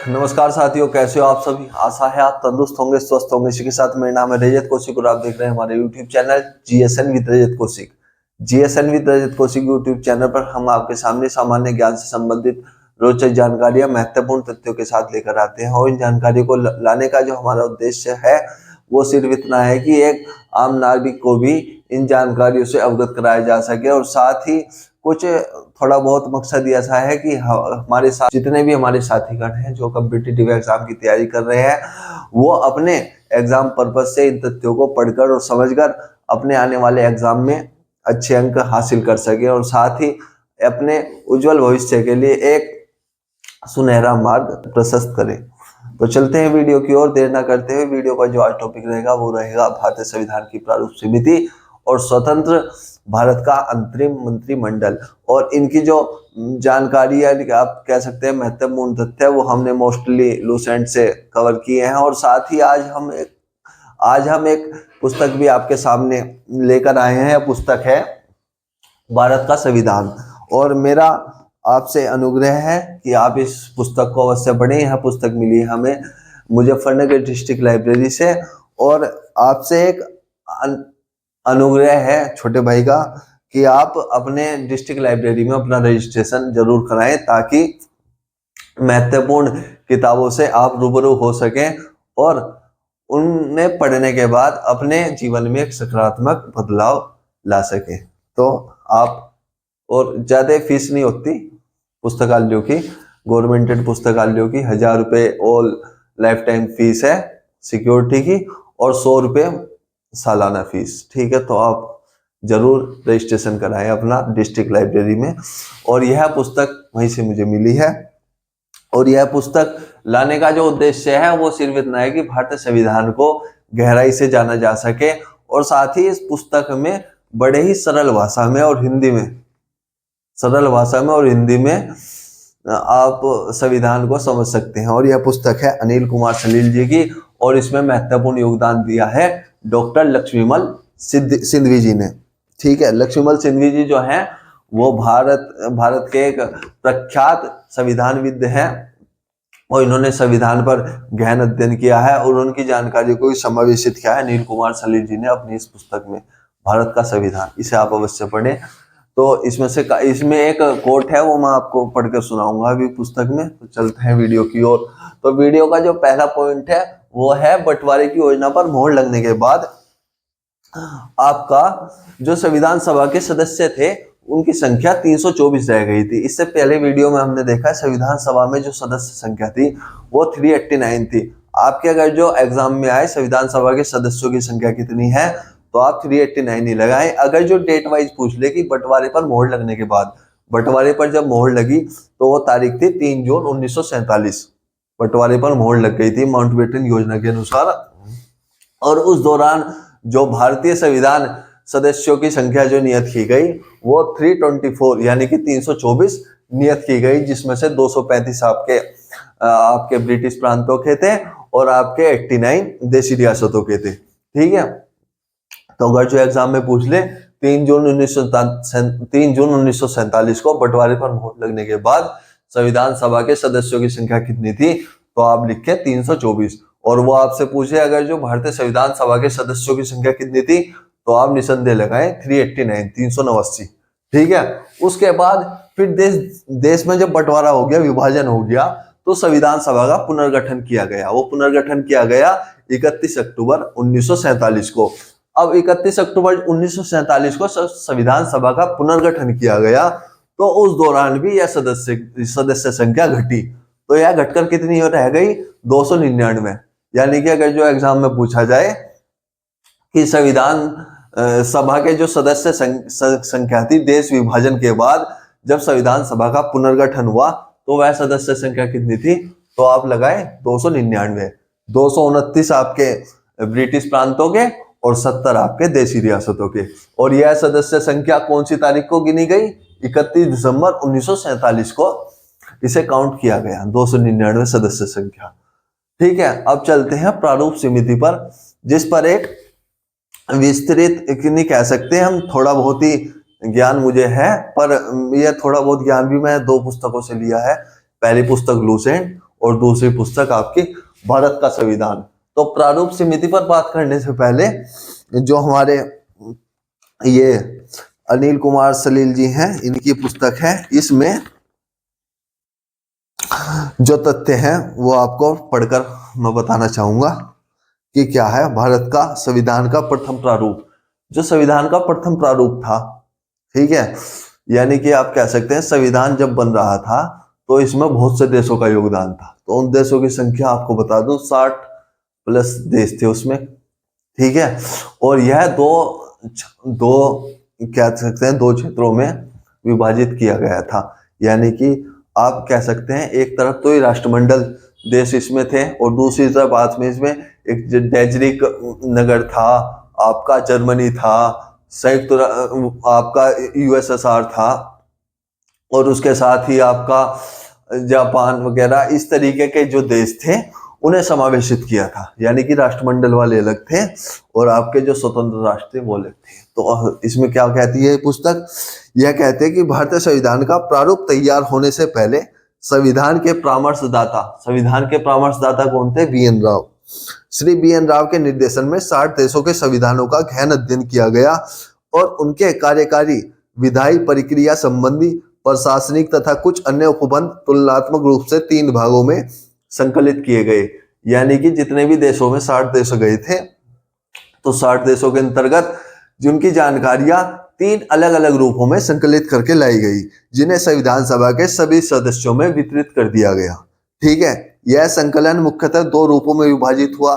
नमस्कार साथियों, कैसे हो आप सभी। आशा है आप तंदुरुस्त होंगे, स्वस्थ होंगे। इसी के साथ मेरा नाम है रजत कौशिक और आप देख रहे हैं हमारे YouTube channel GSN with Rajat Kaushik. GSN with Rajat Kaushik YouTube channel पर हम आपके सामने सामान्य ज्ञान से संबंधित रोचक जानकारियां महत्वपूर्ण तथ्यों के साथ लेकर आते हैं। और इन जानकारी को लाने का जो हमारा उद्देश्य है वो सिर्फ इतना है कि एक आम नागरिक को भी इन जानकारियों से अवगत कराया जा सके, और साथ ही कुछ थोड़ा बहुत मकसद ऐसा है कि हमारे साथ जितने भी हमारे साथीगण हैं जो कम्पिटिटिव एग्जाम की तैयारी कर रहे हैं, वो अपने एग्जाम पर्पज से इन तथ्यों को पढ़कर और समझकर अपने आने वाले एग्जाम में अच्छे अंक हासिल कर सके, और साथ ही अपने उज्जवल भविष्य के लिए एक सुनहरा मार्ग प्रशस्त करें। तो चलते हैं वीडियो की ओर, देर ना करते हुए। वीडियो का जो आज टॉपिक रहेगा वो रहेगा भारतीय संविधान की प्रारूप समिति और स्वतंत्र भारत का अंतरिम मंत्रिमंडल। और इनकी जो जानकारी है, आप कह सकते हैं महत्वपूर्ण तथ्य, वो हमने मोस्टली लूसेंट से कवर किए हैं। और साथ ही आज हम एक पुस्तक भी आपके सामने लेकर आए हैं। पुस्तक है भारत का संविधान, और मेरा आपसे अनुग्रह है कि आप इस पुस्तक को अवश्य पढ़ें। यह पुस्तक मिली हमें मुजफ्फरनगर डिस्ट्रिक्ट लाइब्रेरी से, और आपसे एक अनुग्रह है छोटे भाई का कि आप अपने डिस्ट्रिक्ट लाइब्रेरी में अपना रजिस्ट्रेशन जरूर कराएं, ताकि महत्वपूर्ण किताबों से आप रूबरू हो सकें और उन्हें पढ़ने के बाद अपने जीवन में एक सकारात्मक बदलाव ला सकें। तो आप, और ज़्यादा फीस नहीं होती पुस्तकालयों की, गवर्नमेंटेड पुस्तकालयों की 1000 रुपये ऑल लाइफ टाइम फीस है सिक्योरिटी की, और 100 रुपये सालाना फीस। ठीक है, तो आप जरूर रजिस्ट्रेशन कराएं अपना डिस्ट्रिक्ट लाइब्रेरी में। और यह पुस्तक वहीं से मुझे मिली है, और यह पुस्तक लाने का जो उद्देश्य है वो सिर्फ इतना है कि भारतीय संविधान को गहराई से जाना जा सके, और साथ ही इस पुस्तक में बड़े ही सरल भाषा में और हिंदी में आप संविधान को समझ सकते हैं। और यह पुस्तक है अनिल कुमार सलील जी की, और इसमें महत्वपूर्ण योगदान दिया है डॉक्टर लक्ष्मीमल सिंधवी जी ने। ठीक है, लक्ष्मीमल सिंधवी जी जो हैं वो भारत के एक प्रख्यात संविधानविद हैं, और इन्होंने संविधान पर गहन अध्ययन किया है, और उनकी जानकारी को समावेशित किया है अनिल कुमार सलील जी ने अपनी इस पुस्तक में, भारत का संविधान। इसे आप अवश्य पढ़ें। तो इसमें एक कोट है, वो मैं आपको पढ़कर सुनाऊंगा अभी पुस्तक में। तो चलते हैं वीडियो की ओर। तो वीडियो का जो पहला पॉइंट है वो है बंटवारे की योजना पर मोहर लगने के बाद आपका जो संविधान सभा के सदस्य थे उनकी संख्या 324 रह गई थी। इससे पहले वीडियो में हमने देखा संविधान सभा में जो सदस्य संख्या थी वो 389 थी। आपके अगर जो एग्जाम में आए संविधान सभा के सदस्यों की संख्या कितनी है, तो आप 389 ही लगाएं। अगर जो डेट वाइज पूछ ले कि बंटवारे पर मोहर लगने के बाद, बंटवारे पर जब मोहर लगी तो वो तारीख थी 3 जून 1947। बंटवारे पर मोहर लग गई थी माउंटबेटन योजना के अनुसार। और उस दौरान जो भारतीय संविधान सदस्यों की संख्या जो नियत की गई वो 324 यानी कि 324 नियत की गई, जिसमें से 235 आपके ब्रिटिश प्रांतों के थे और आपके 89 देशी रियासतों के थे। ठीक है, तो अगर जो एग्जाम में पूछ ले 3 जून 1947 को बंटवारे पर मोहर लगने के बाद संविधान सभा के सदस्यों की संख्या कितनी थी, तो आप लिखे 324। और वो आपसे पूछे अगर जो भारतीय संविधान सभा के सदस्यों की संख्या कितनी थी, तो आप निसंदेह लगाएं 389। ठीक है, उसके बाद फिर देश में जब बंटवारा हो गया, विभाजन हो गया, तो संविधान सभा का पुनर्गठन किया गया। वो पुनर्गठन किया गया 31 अक्टूबर 1947 को। अब 31 अक्टूबर 1947 को संविधान सभा का पुनर्गठन किया गया, तो उस दौरान भी यह सदस्य संख्या घटी। तो यह घटकर कितनी रह गई, 299। यानी कि अगर जो एग्जाम में पूछा जाए कि संविधान सभा के जो सदस्य संख्या थी देश विभाजन के बाद जब संविधान सभा का पुनर्गठन हुआ, तो वह सदस्य संख्या कितनी थी, तो आप लगाए 299। 229 आपके ब्रिटिश प्रांतों के और 70 आपके देशी रियासतों के। और यह सदस्य संख्या कौन सी तारीख को गिनी गई, 31 दिसंबर 1947 को इसे काउंट किया गया, 299 सदस्य संख्या। ठीक है, अब चलते हैं प्रारूप समिति पर, जिस पर एक विस्तृत नहीं कह सकते हम, थोड़ा बहुत ही ज्ञान मुझे है, पर यह थोड़ा बहुत ज्ञान भी मैं 2 पुस्तकों से लिया है। पहली पुस्तक लूसेंट और दूसरी पुस्तक आपकी भारत का संविधान। तो प्रारूप समिति पर बात करने से पहले जो हमारे ये अनिल कुमार सलील जी हैं, इनकी पुस्तक है, इसमें जो तथ्य हैं वो आपको पढ़कर मैं बताना चाहूंगा कि क्या है भारत का संविधान का प्रथम प्रारूप। जो संविधान का प्रथम प्रारूप था, ठीक है, यानी कि आप कह सकते हैं संविधान जब बन रहा था तो इसमें बहुत से देशों का योगदान था। तो उन देशों की संख्या आपको बता दूं 60+ देश थे उसमें, ठीक है। और यह दो कह सकते हैं दो क्षेत्रों में विभाजित किया गया था। यानी कि आप कह सकते हैं एक तरफ तो ये राष्ट्रमंडल देश इसमें थे और दूसरी तरफ बाद में इसमें एक डैजरिक नगर था, आपका जर्मनी था, संयुक्त आपका यूएसएसआर था, और उसके साथ ही आपका जापान वगैरह, इस तरीके के जो देश थे उन्हें समावेशित किया था। यानी कि राष्ट्रमंडल वाले अलग थे और आपके जो स्वतंत्र राष्ट्र थे वो अलग थे। तो इसमें क्या कहती है पुस्तक, यह कहते हैं कि भारतीय संविधान का प्रारूप तैयार होने से पहले संविधान के परामर्शदाता कौन थे? वी.एन. राव। श्री वी.एन. राव के निर्देशन में 60 देशों के संविधानों का गहन अध्ययन किया गया और उनके कार्यकारी, विधायी प्रक्रिया संबंधी, प्रशासनिक तथा कुछ अन्य उपबंध तुलनात्मक रूप से 3 भागों में संकलित किए गए। यानी कि जितने भी देशों में 60 देश गए थे तो 60 देशों के अंतर्गत जिनकी जानकारियां 3 अलग अलग रूपों में संकलित करके लाई गई, जिन्हें संविधान सभा के सभी सदस्यों में वितरित कर दिया गया। ठीक है, यह संकलन मुख्यतः 2 रूपों में विभाजित हुआ।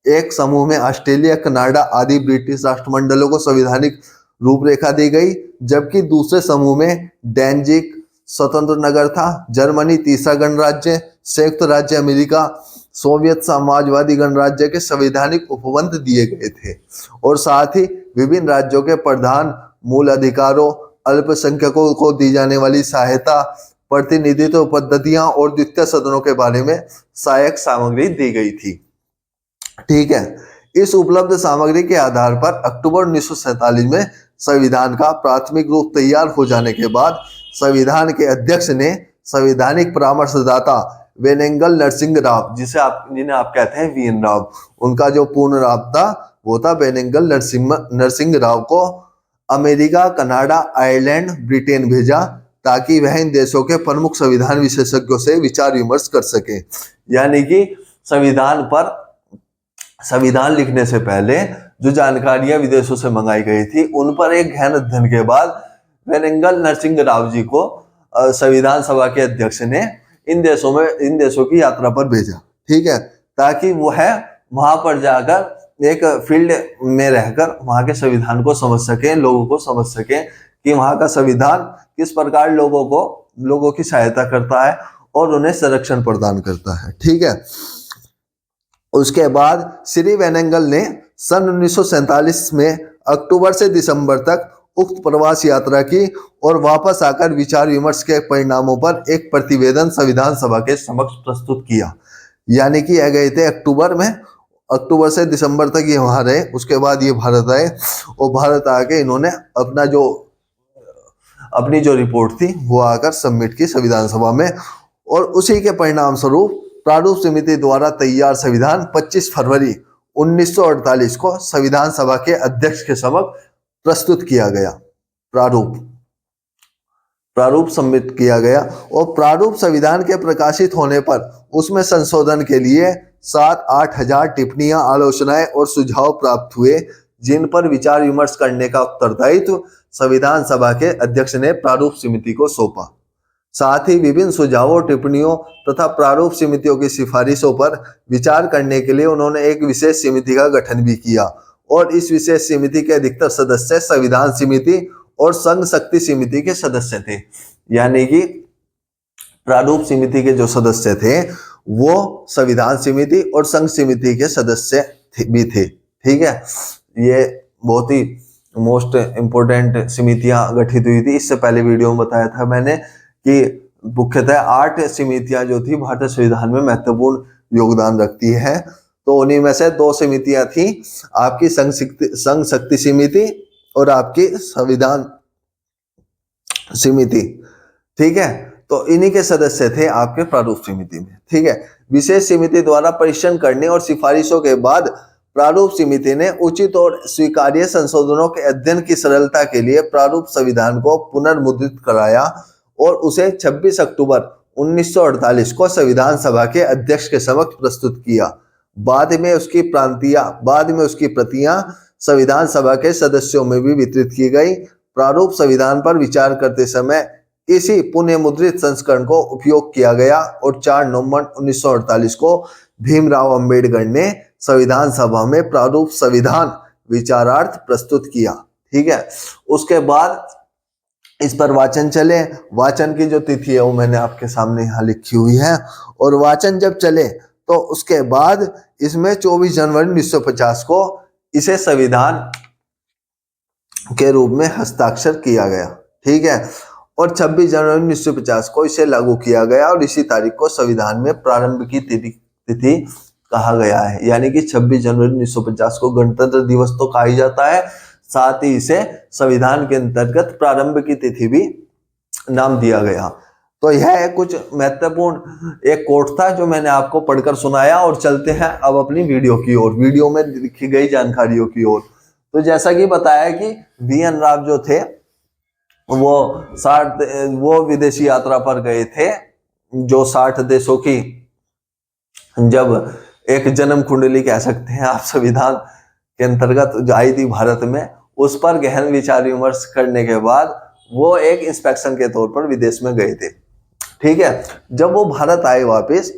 एक समूह में ऑस्ट्रेलिया, कनाडा आदि ब्रिटिश राष्ट्रमंडलों को संवैधानिक रूपरेखा दी गई, जबकि दूसरे समूह में डेनजिक स्वतंत्र नगर था, जर्मनी तीसरा गणराज्य, संयुक्त राज्य अमेरिका, सोवियत समाजवादी गणराज्य के संवैधानिक उपबंध दिए गए थे और साथ ही विभिन्न राज्यों के प्रधान, मूल अधिकारों, अल्पसंख्यकों को दी जाने वाली सहायता, प्रतिनिधित्व पद्धतियां और द्वितीय सदनों के बारे में सहायक सामग्री दी गई थी। ठीक है, इस उपलब्ध सामग्री के आधार पर अक्टूबर 1947 में संविधान का प्राथमिक रूप तैयार हो जाने के बाद संविधान के अध्यक्ष ने संवैधानिक परामर्शदाता वेनेगल नरसिंह राव, जिन्हें आप कहते हैं वी.एन. राव, उनका जो पूर्ण नाम था वो था वेनेगल नरसिंह राव, को अमेरिका, कनाडा, आयरलैंड, ब्रिटेन भेजा ताकि वह इन देशों के प्रमुख संविधान विशेषज्ञों से विचार विमर्श कर सके। यानी कि संविधान लिखने से पहले जो जानकारियां विदेशों से मंगाई गई थी उन पर एक गहन अध्ययन के बाद वेनेगल नरसिंह राव जी को संविधान सभा के अध्यक्ष ने इन देशों की यात्रा पर भेजा। ठीक है, ताकि वह वहां पर जाकर एक फील्ड में रहकर वहां के संविधान को समझ सके, लोगों को समझ सके कि वहां का संविधान किस प्रकार लोगों की सहायता करता है और उन्हें संरक्षण प्रदान करता है। ठीक है, उसके बाद श्री वेनेगल ने सन 1947 में अक्टूबर से दिसंबर तक उक्त प्रवास यात्रा की और वापस आकर विचार विमर्श के परिणामों पर एक प्रतिवेदन संविधान सभा के समक्ष प्रस्तुत किया। यानी कि यह गए थे अक्टूबर से दिसंबर तक ये वहां रहे, उसके बाद ये भारत आए और भारत आके इन्होंने अपनी जो रिपोर्ट थी वो आकर सबमिट की संविधान सभा में, और उसी के परिणाम स्वरूप प्रारूप समिति द्वारा तैयार संविधान 25 फरवरी 1948 को संविधान सभा के अध्यक्ष के समक्ष प्रस्तुत किया गया। प्रारूप सबमिट किया गया और प्रारूप संविधान के प्रकाशित होने पर उसमें संशोधन के लिए 7-8 हजार टिप्पणियां, आलोचनाएं और सुझाव प्राप्त हुए, जिन पर विचार विमर्श करने का उत्तरदायित्व संविधान सभा के अध्यक्ष ने प्रारूप समिति को सौंपा। साथ ही विभिन्न सुझावों, टिप्पणियों तथा प्रारूप समितियों की सिफारिशों पर विचार करने के लिए उन्होंने एक विशेष समिति का गठन भी किया और इस विशेष समिति के अधिकतर सदस्य संविधान समिति और संघ शक्ति समिति के सदस्य थे। यानी कि प्रारूप समिति के जो सदस्य थे वो संविधान समिति और संघ समिति के सदस्य भी थे। ठीक है, ये बहुत ही मोस्ट इंपोर्टेंट समितियां गठित हुई थी। इससे पहले वीडियो में बताया था मैंने कि मुख्यतः 8 समितियां जो थी भारतीय संविधान में महत्वपूर्ण योगदान रखती है। तो उन्हीं में से 2 समितियां थी, आपकी संघ शक्ति समिति और आपकी संविधान समिति। ठीक है, तो इन्हीं के सदस्य थे आपके प्रारूप समिति में। ठीक है, विशेष समिति द्वारा परीक्षण करने और सिफारिशों के बाद प्रारूप समिति ने उचित और स्वीकार्य संशोधनों के अध्ययन की सरलता के लिए प्रारूप संविधान को पुनर्मुद्रित कराया और उसे 26 अक्टूबर 1948 को संविधान सभा के अध्यक्ष के समक्ष प्रस्तुत किया। बाद में उसकी प्रतियां संविधान सभा के सदस्यों में भी वितरित की गई। प्रारूप संविधान पर विचार करते समय इसी पुनर्मुद्रित संस्करण को उपयोग किया गया और 4 नवंबर 1948 को भीमराव अंबेडकर ने संविधान सभा में प्रारूप संविधान विचारार्थ प्रस्तुत किया। ठीक है, उसके बाद इस पर वाचन चले। वाचन की जो तिथि है वो मैंने आपके सामने यहाँ लिखी हुई है। और वाचन जब चले तो उसके बाद इसमें 24 जनवरी 1950 को इसे संविधान के रूप में हस्ताक्षर किया गया। ठीक है, और 26 जनवरी 1950 को इसे लागू किया गया और इसी तारीख को संविधान में प्रारंभ की तिथि कहा गया है। यानी कि 26 जनवरी 1950 को गणतंत्र दिवस तो कहा ही जाता है, साथ ही इसे संविधान के अंतर्गत प्रारंभ की तिथि भी नाम दिया गया। तो यह कुछ महत्वपूर्ण एक कोट था जो मैंने आपको पढ़कर सुनाया। और चलते हैं अब अपनी वीडियो की ओर, वीडियो में लिखी गई जानकारियों की ओर। तो जैसा कि बताया कि BN राव जो थे वो विदेशी यात्रा पर गए थे, जो 60 देशों की जब एक जन्म कुंडली कह सकते हैं आप संविधान के अंतर्गत जो आई थी भारत में, उस पर गहन विचार विमर्श करने के बाद वो एक इंस्पेक्शन के तौर पर विदेश में गए थे। ठीक है, जब वो भारत आए वापस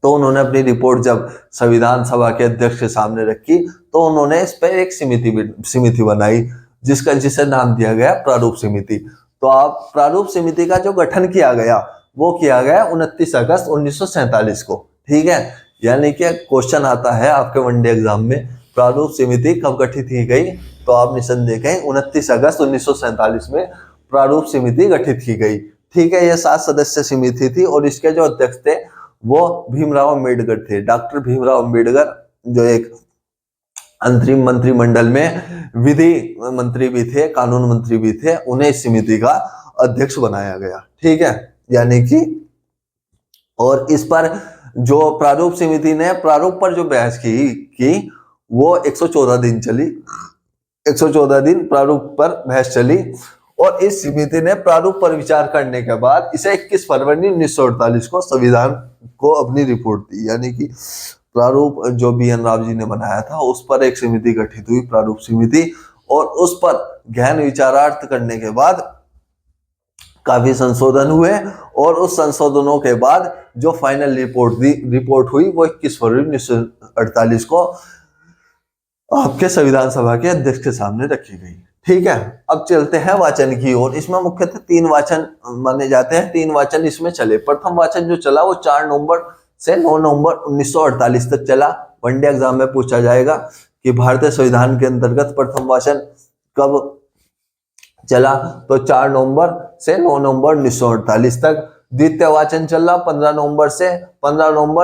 तो उन्होंने अपनी रिपोर्ट जब संविधान सभा के अध्यक्ष के सामने रखी तो उन्होंने इस पर एक समिति बनाई जिसे नाम दिया गया प्रारूप समिति। तो आप प्रारूप समिति का जो गठन किया गया वो किया गया 29 अगस्त 1947 को। ठीक है, यानी कि क्वेश्चन आता है आपके वनडे एग्जाम में, प्रारूप समिति कब गठित की गई? तो आप निसंदेह कहें 29 अगस्त 1947 में प्रारूप समिति गठित की गई। ठीक है, यह 7 सदस्य समिति थी और इसके जो अध्यक्ष थे वो भीमराव अंबेडकर थे। डॉक्टर भीमराव अंबेडकर जो एक अंतरिम मंत्रिमंडल में विधि मंत्री भी थे, कानून मंत्री भी थे, उन्हें इस समिति का अध्यक्ष बनाया गया। ठीक है, यानी कि और इस पर जो प्रारूप समिति ने प्रारूप पर जो बहस की वो 114 दिन चली। 114 दिन प्रारूप पर बहस चली और इस समिति ने प्रारूप पर विचार करने के बाद इसे 21 फरवरी 1948 को संविधान को अपनी रिपोर्ट दी। यानी कि प्रारूप जो BN राव जी ने बनाया था उस पर एक समिति गठित हुई, प्रारूप समिति, और उस पर गहन विचारार्थ करने के बाद काफी संशोधन हुए और उस संशोधनों के बाद जो फाइनल रिपोर्ट हुई वो 21 फरवरी 1948 को आपके संविधान सभा के अध्यक्ष के सामने रखी गई। ठीक है, अब चलते हैं वाचन की ओर। इसमें मुख्यतः 3 वाचन माने जाते हैं, 3 वाचन इसमें चले। प्रथम वाचन जो चला वो 4 नवंबर से 9 नवंबर 1948 तक चला। वनडे एग्जाम में पूछा जाएगा कि भारतीय संविधान के अंतर्गत प्रथम वाचन कब चला, तो 4 नवंबर से 9 नवंबर 1948 तक। द्वितीय वाचन चला 15 नवंबर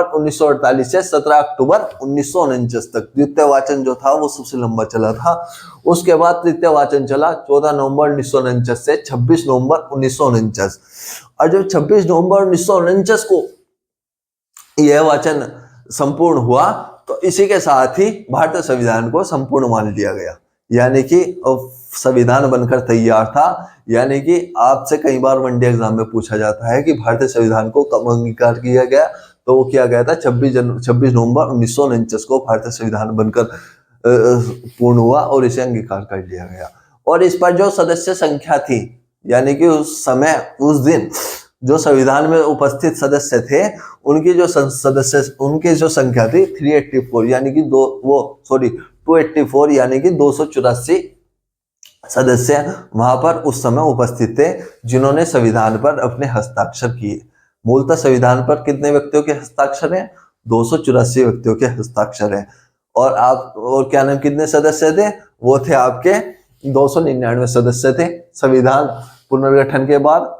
1948 से 17 अक्टूबर 1949 तक। द्वितीय वाचन जो था वो सबसे लंबा चला था। उसके बाद तृतीय वाचन चला 14 नवंबर 1949 से 26 नवंबर 1949। और जब 26 नवंबर 1949 को यह वाचन संपूर्ण हुआ तो इसी के साथ ही भारतीय संविधान को संपूर्ण मान लिया गया। यानी कि संविधान बनकर तैयार था। यानी कि आपसे कई बार वनडे एग्जाम में पूछा जाता है कि भारतीय संविधान को कब अंगीकार किया गया, तो वो किया गया था 26 नवंबर 1949 को भारतीय संविधान बनकर पूर्ण हुआ और इसे अंगीकार कर लिया गया। और इस पर जो सदस्य संख्या थी, यानी कि उस समय उस दिन जो संविधान में उपस्थित सदस्य थे उनकी जो संख्या थी 384, यानी कि 284, यानी कि 284 सदस्य वहां पर उस समय उपस्थित थे जिन्होंने संविधान पर अपने हस्ताक्षर किए। मूलतः संविधान पर कितने व्यक्तियों के हस्ताक्षर हैं? 284 व्यक्तियों के हस्ताक्षर हैं। और क्या नाम कितने सदस्य थे? वो थे आपके 299 सदस्य थे संविधान पुनर्गठन के बाद।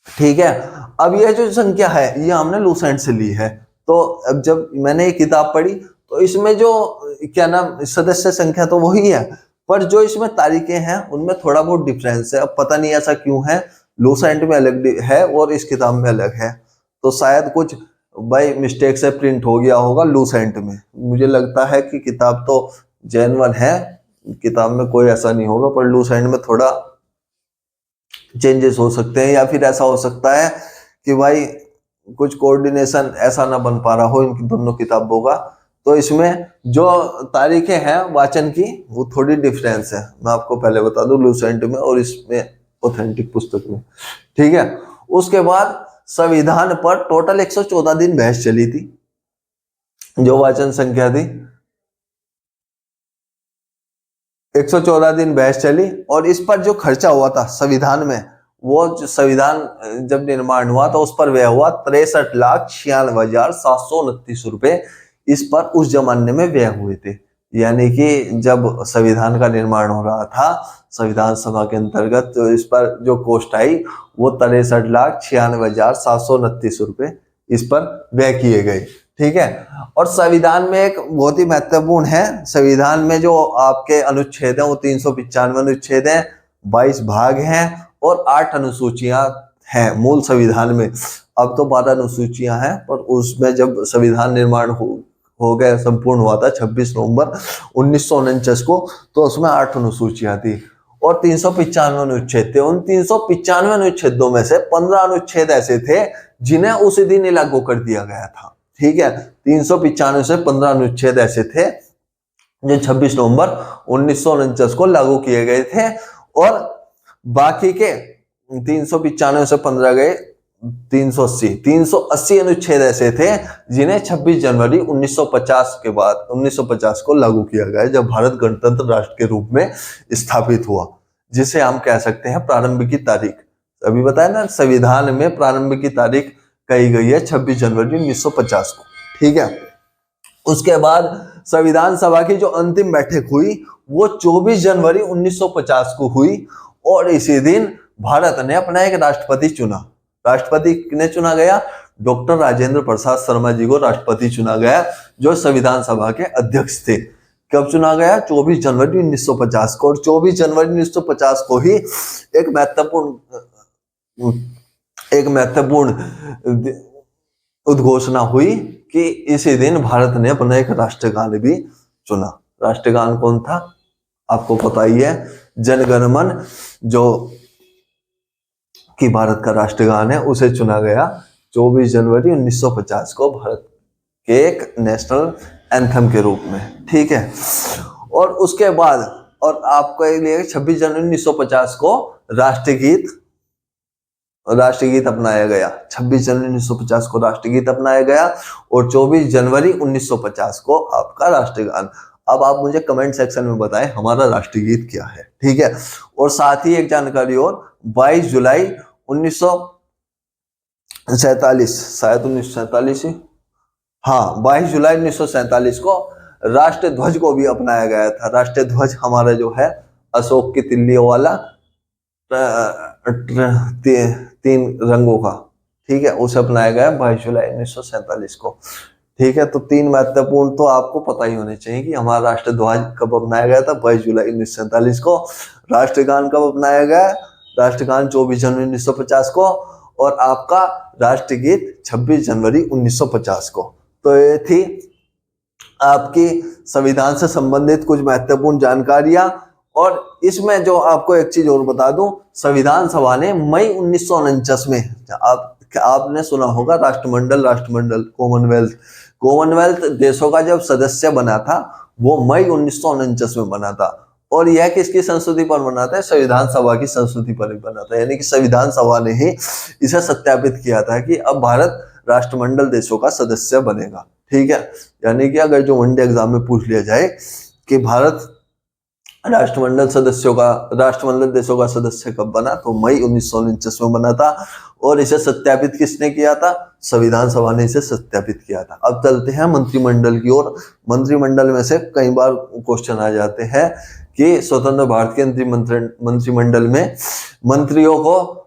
ठीक है, अब यह जो संख्या है ये हमने लूसेंट से ली है। तो अब जब मैंने ये किताब पढ़ी तो इसमें जो क्या नाम सदस्य संख्या तो वही है, पर जो इसमें तारीखें हैं उनमें थोड़ा बहुत डिफरेंस है। अब पता नहीं ऐसा क्यों है, लूसेंट में अलग है और इस किताब में अलग है, तो शायद कुछ बाई मिस्टेक से प्रिंट हो गया होगा लूसेंट में। मुझे लगता है कि किताब तो जेन्युइन है, किताब में कोई ऐसा नहीं होगा, पर लूसेंट में थोड़ा चेंजेस हो सकते हैं, या फिर ऐसा हो सकता है कि भाई कुछ कोऑर्डिनेशन ऐसा ना बन पा रहा हो इन दोनों किताबों का, तो इसमें जो तारीखें हैं वाचन की वो थोड़ी डिफरेंस है। मैं आपको पहले बता दूं लूसेंट में और इसमें ऑथेंटिक पुस्तक में, ठीक है। उसके बाद संविधान पर टोटल 114 दिन बहस चली थी, जो वाचन संख्या थी 114 दिन बहस चली, और इस पर जो खर्चा हुआ था संविधान में, वो जो संविधान जब निर्माण हुआ तो उस पर व्यय हुआ 63,96,729 रुपए। इस पर उस जमाने में व्यय हुए थे, यानी कि जब संविधान का निर्माण हो रहा था संविधान सभा के अंतर्गत, तो इस पर जो कॉस्ट आई वो 63,96,729 रुपए इस पर व्यय किए गए, ठीक है। और संविधान में एक बहुत ही महत्वपूर्ण है, संविधान में जो आपके अनुच्छेद हैं वो 395 अनुच्छेद हैं, 22 भाग हैं और 8 अनुसूचियां हैं मूल संविधान में। अब तो 12 अनुसूचियां हैं, पर उसमें जब संविधान निर्माण हो गया, संपूर्ण हुआ था 26 नवंबर 1949 को, तो उसमें 8 अनुसूचियां थी और 395 अनुच्छेद थे। उन 395 अनुच्छेदों में से 15 अनुच्छेद ऐसे थे जिन्हें उसी दिन ही लागू कर दिया गया था, ठीक है। 395 से 15 अनुच्छेद ऐसे थे जो 26 नवंबर 1949 को लागू किए गए थे, और बाकी के 395 से 15 गए 380 अनुच्छेद ऐसे थे जिन्हें 26 जनवरी 1950 के बाद 1950 को लागू किया गया, जब भारत गणतंत्र राष्ट्र के रूप में स्थापित हुआ, जिसे हम कह सकते हैं प्रारंभ की तारीख। अभी बताया ना, संविधान में प्रारंभ की तारीख कही गई है 26 जनवरी 1950 को, ठीक है। उसके बाद संविधान सभा की जो अंतिम बैठक हुई वो 24 जनवरी 1950 को हुई, और इसी दिन भारत ने अपना एक राष्ट्रपति चुना। राष्ट्रपति किन्हें चुना गया? डॉक्टर राजेंद्र प्रसाद शर्मा जी को राष्ट्रपति चुना गया, जो संविधान सभा के अध्यक्ष थे। कब चुना गया? 24 जनवरी 1950 को। और 24 जनवरी 1950 को ही एक महत्वपूर्ण उद्घोषणा हुई कि इसी दिन भारत ने अपना एक राष्ट्रगान भी चुना। राष्ट्रगान कौन था? आपको पता ही है, जन गण मन, जो कि भारत का राष्ट्रगान है, उसे चुना गया 24 जनवरी 1950 को भारत के एक नेशनल एंथम के रूप में, ठीक है। और उसके बाद, और आपको लिए 26 जनवरी 1950 को राष्ट्रगीत अपनाया गया। 26 जनवरी 1950 को राष्ट्रगीत अपनाया गया और 24 जनवरी 1950 को आपका राष्ट्रगान। अब आप मुझे कमेंट सेक्शन में बताएं हमारा राष्ट्रगीत क्या है, ठीक है। और साथ ही एक जानकारी और, 22 जुलाई 1947, शायद 1947 ही, हाँ 22 जुलाई 1947 को राष्ट्र ध्वज को भी अपनाया गया था। राष्ट्रीय ध्वज हमारा जो है अशोक की तिल्लियों वाला 3 रंगों का, ठीक है, उसे अपनाया गया 22 जुलाई 1947 को, ठीक है। तो 3 महत्वपूर्ण तो आपको पता ही होने चाहिए कि हमारा राष्ट्र ध्वज कब अपनाया गया था, 22 जुलाई 1947 को। राष्ट्रगान कब अपनाया गया? राष्ट्रगान 24 जनवरी 1950 को, और आपका राष्ट्रगीत 26 जनवरी 1950 को। तो ये थी आपकी संविधान से संबंधित कुछ महत्वपूर्ण जानकारियां। और इसमें जो आपको एक चीज और बता दूं, संविधान सभा ने मई 1949 में, आपने सुना होगा राष्ट्रमंडल कॉमनवेल्थ देशों का जब सदस्य बना था वो मई 1949 में बना था। और यह किसकी संस्तुति पर बना था? संविधान सभा की संस्तुति पर बना था, यानी कि संविधान सभा ने ही इसे सत्यापित किया था कि अब भारत राष्ट्रमंडल देशों का सदस्य बनेगा, ठीक है। यानी कि अगर जो वनडे एग्जाम में पूछ लिया जाए कि भारत राष्ट्रमंडल देशों का सदस्य कब बना, तो मई 1949 में बना था। और इसे सत्यापित किसने किया था? संविधान सभा ने इसे सत्यापित किया था। अब चलते हैं मंत्रिमंडल की ओर। मंत्रिमंडल में से कई बार क्वेश्चन आ जाते हैं कि स्वतंत्र भारत के मंत्रिमंडल में मंत्रियों को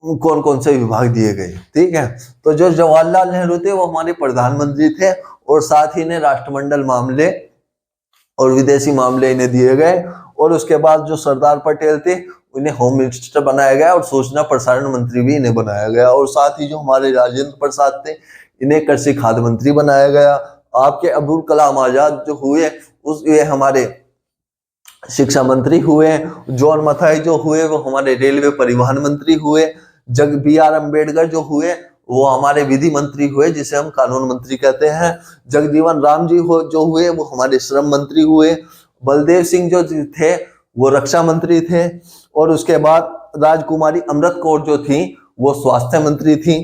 कौन कौन से विभाग दिए गए, ठीक है। तो जो जवाहरलाल नेहरू थे वो हमारे प्रधानमंत्री थे, और साथ ही ने राष्ट्रमंडल मामले और विदेशी मामले इन्हें दिए गए। और उसके बाद जो सरदार पटेल थे इन्हें होम मिनिस्टर बनाया गया और सूचना प्रसारण मंत्री भी इन्हें बनाया गया। और साथ ही जो हमारे राजेंद्र प्रसाद थे, इन्हें कृषि खाद्य मंत्री बनाया गया। आपके अब्दुल कलाम आजाद जो हुए ये हमारे शिक्षा मंत्री हुए। जॉन मथाई जो हुए वो हमारे रेलवे परिवहन मंत्री हुए। BR अम्बेडकर जो हुए वो हमारे विधि मंत्री हुए, जिसे हम कानून मंत्री कहते हैं। जगजीवन राम जी जो हुए वो हमारे श्रम मंत्री हुए। बलदेव सिंह जो थे वो रक्षा मंत्री थे। और उसके बाद राजकुमारी अमृत कौर जो थी वो स्वास्थ्य मंत्री थी।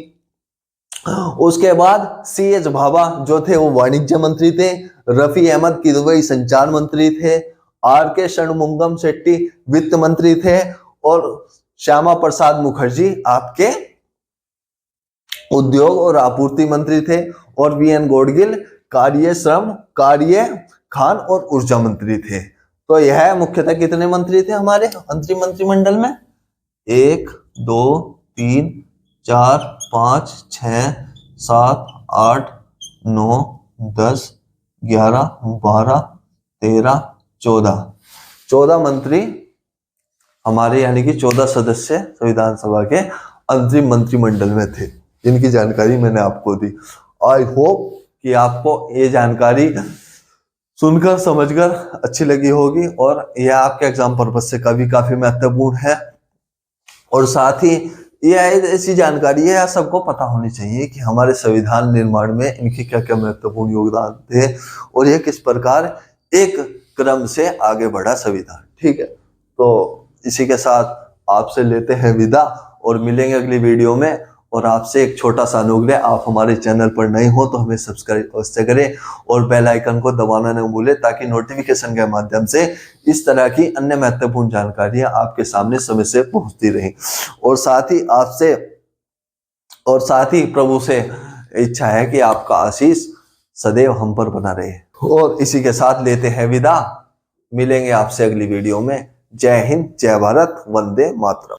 उसके बाद CH भाभा जो थे वो वाणिज्य मंत्री थे। रफी अहमद किदवई संचार मंत्री थे। RK षणमुगम शेट्टी वित्त मंत्री थे। और श्यामा प्रसाद मुखर्जी आपके उद्योग और आपूर्ति मंत्री थे। और VN गौड़गिल कार्य श्रम, कार्य खान और ऊर्जा मंत्री थे। तो यह मुख्यतः कितने मंत्री थे हमारे मंत्रिमंडल में? 1 2 3 4 5 6 7 8 9 10 11 12 13 14 मंत्री हमारे, यानी कि 14 सदस्य संविधान सभा के अंतरिम मंत्रिमंडल में थे, जिनकी जानकारी मैंने आपको दी। आई होप कि आपको ये जानकारी सुनकर समझकर अच्छी लगी होगी और यह आपके एग्जाम पर्पस से काफी महत्वपूर्ण है। और साथ ही यह ऐसी जानकारी है, सबको पता होनी चाहिए कि हमारे संविधान निर्माण में इनके क्या क्या महत्वपूर्ण योगदान थे और यह किस प्रकार एक क्रम से आगे बढ़ा संविधान। ठीक है, तो इसी के साथ आपसे लेते हैं विदा और मिलेंगे अगली वीडियो में। और आपसे एक छोटा सा अनुग्रह, आप हमारे चैनल पर नए हो तो हमें सब्सक्राइब अवश्य करें और बेल आइकन को दबाना न भूलें, ताकि नोटिफिकेशन के माध्यम से इस तरह की अन्य महत्वपूर्ण जानकारियां आपके सामने समय से पहुंचती रहें। और साथ ही प्रभु से इच्छा है कि आपका आशीष सदैव हम पर बना रहे। और इसी के साथ लेते हैं विदा, मिलेंगे आपसे अगली वीडियो में। जय हिंद, जय भारत, वंदे मातरम।